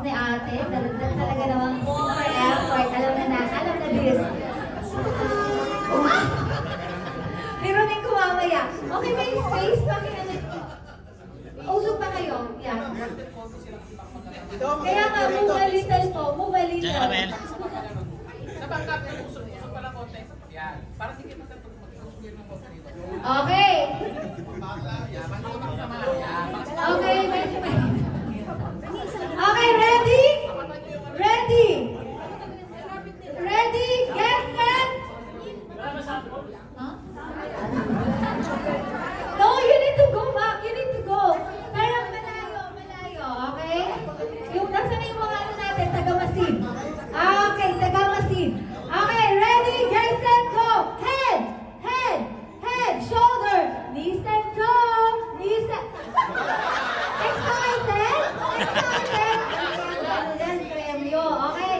ni ate. Talaga naman super effort. Alam na this. Meron ko mamaya. Okay, may space pa kaya usog pa kayo. Yeah. Kaya nga, move a little po. Move a little. Sa bangkap, usog pa lang konti. Yan. Para hindi kita mag-usog ng konti. Okay. Okay, okay, ready? Ready? Ready? Get set? Huh? No, you need to go back. You need to go. Pero malayo, okay? Yung nasa na yung mga ano natin, taga-masid. Okay, taga-masid. Okay, ready? Get set, go! Head! Head! Head! Shoulder! Knees and toe! Knees and... Excited? Excited? Yan, premyo. Okay?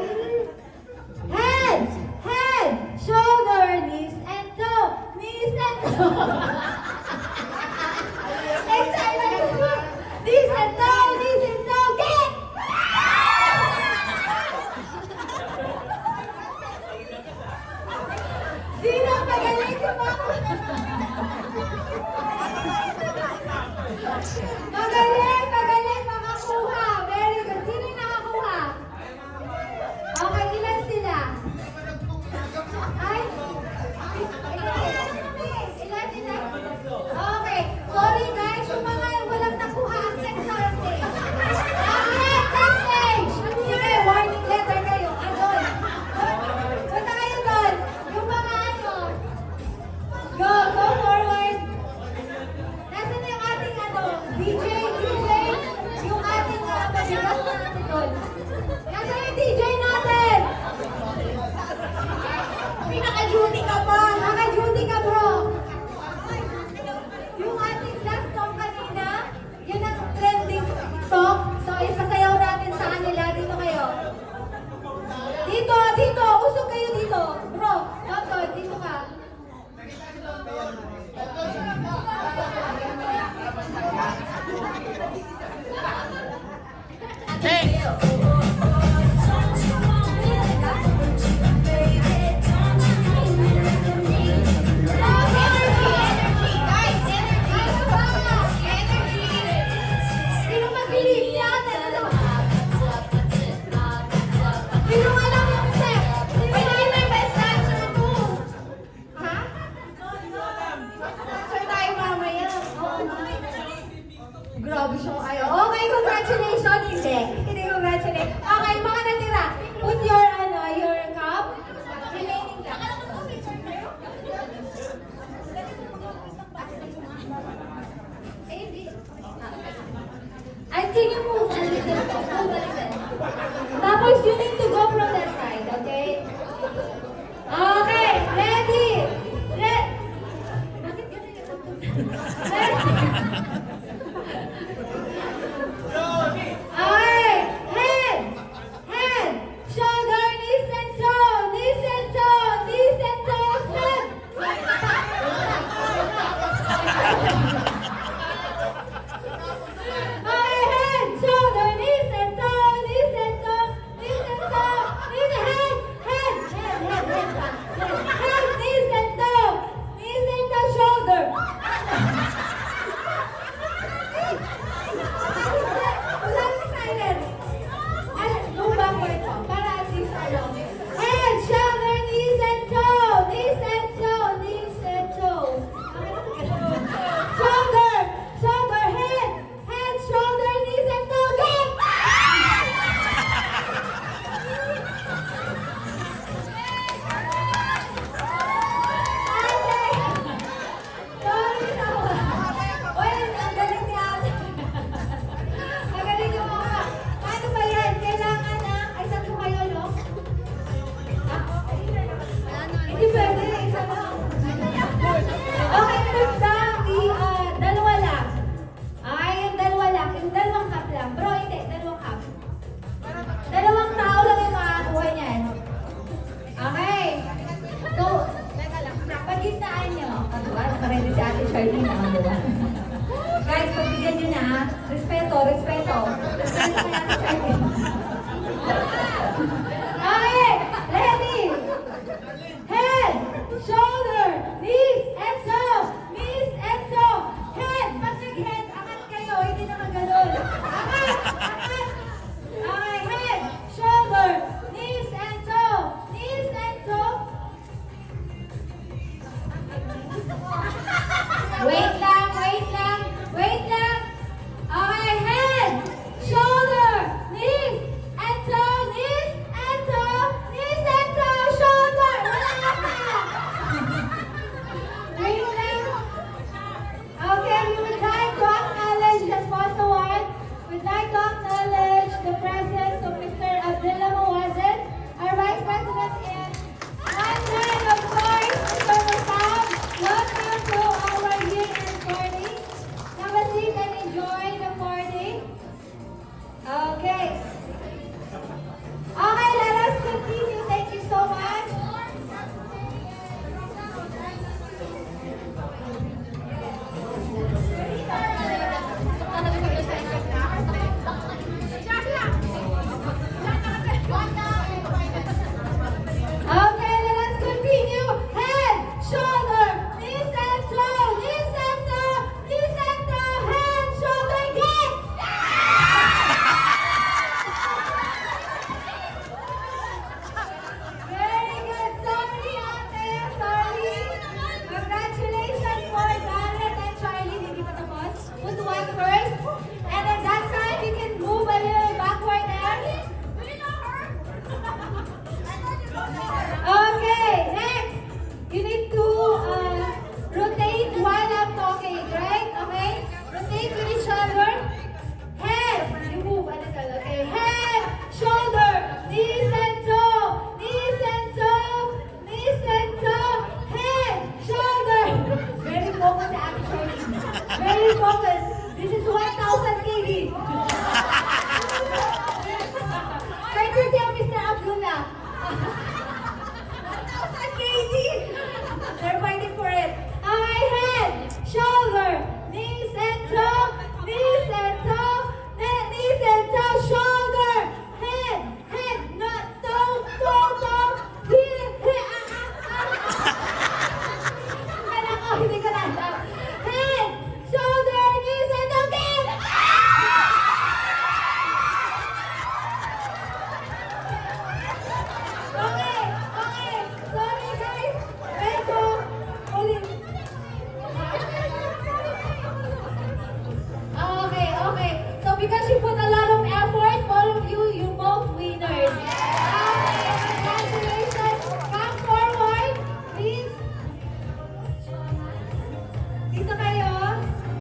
Head! Head! Shoulder! Knees and toe! Knees and toe! Excited? Knees and toe! Knees and toe! Get! Sino magaling si Mama? Magaling, makakuha. Very good. Sino yung nakakuha? Okay, ilan sila? Ay? Ilan? Okay. Sorry guys, yung mga walang nakuha ang next stage. Sige, warning letter kayo. Doon. Punta kayo doon. Yung mga ano. Go forward. Nasaan na yung ating ano? DJ, yung ating masigas na natin doon. Nasaan yung DJ natin? Pinaka-duty ka pa. Naka-duty ka bro. Yung ating last song kanina, yun ang trending song. So, isasayaw natin sa kanila. Dito kayo. Dito. Usog kayo dito. Bro, Doctor, dito ka. Hey! Dito kayo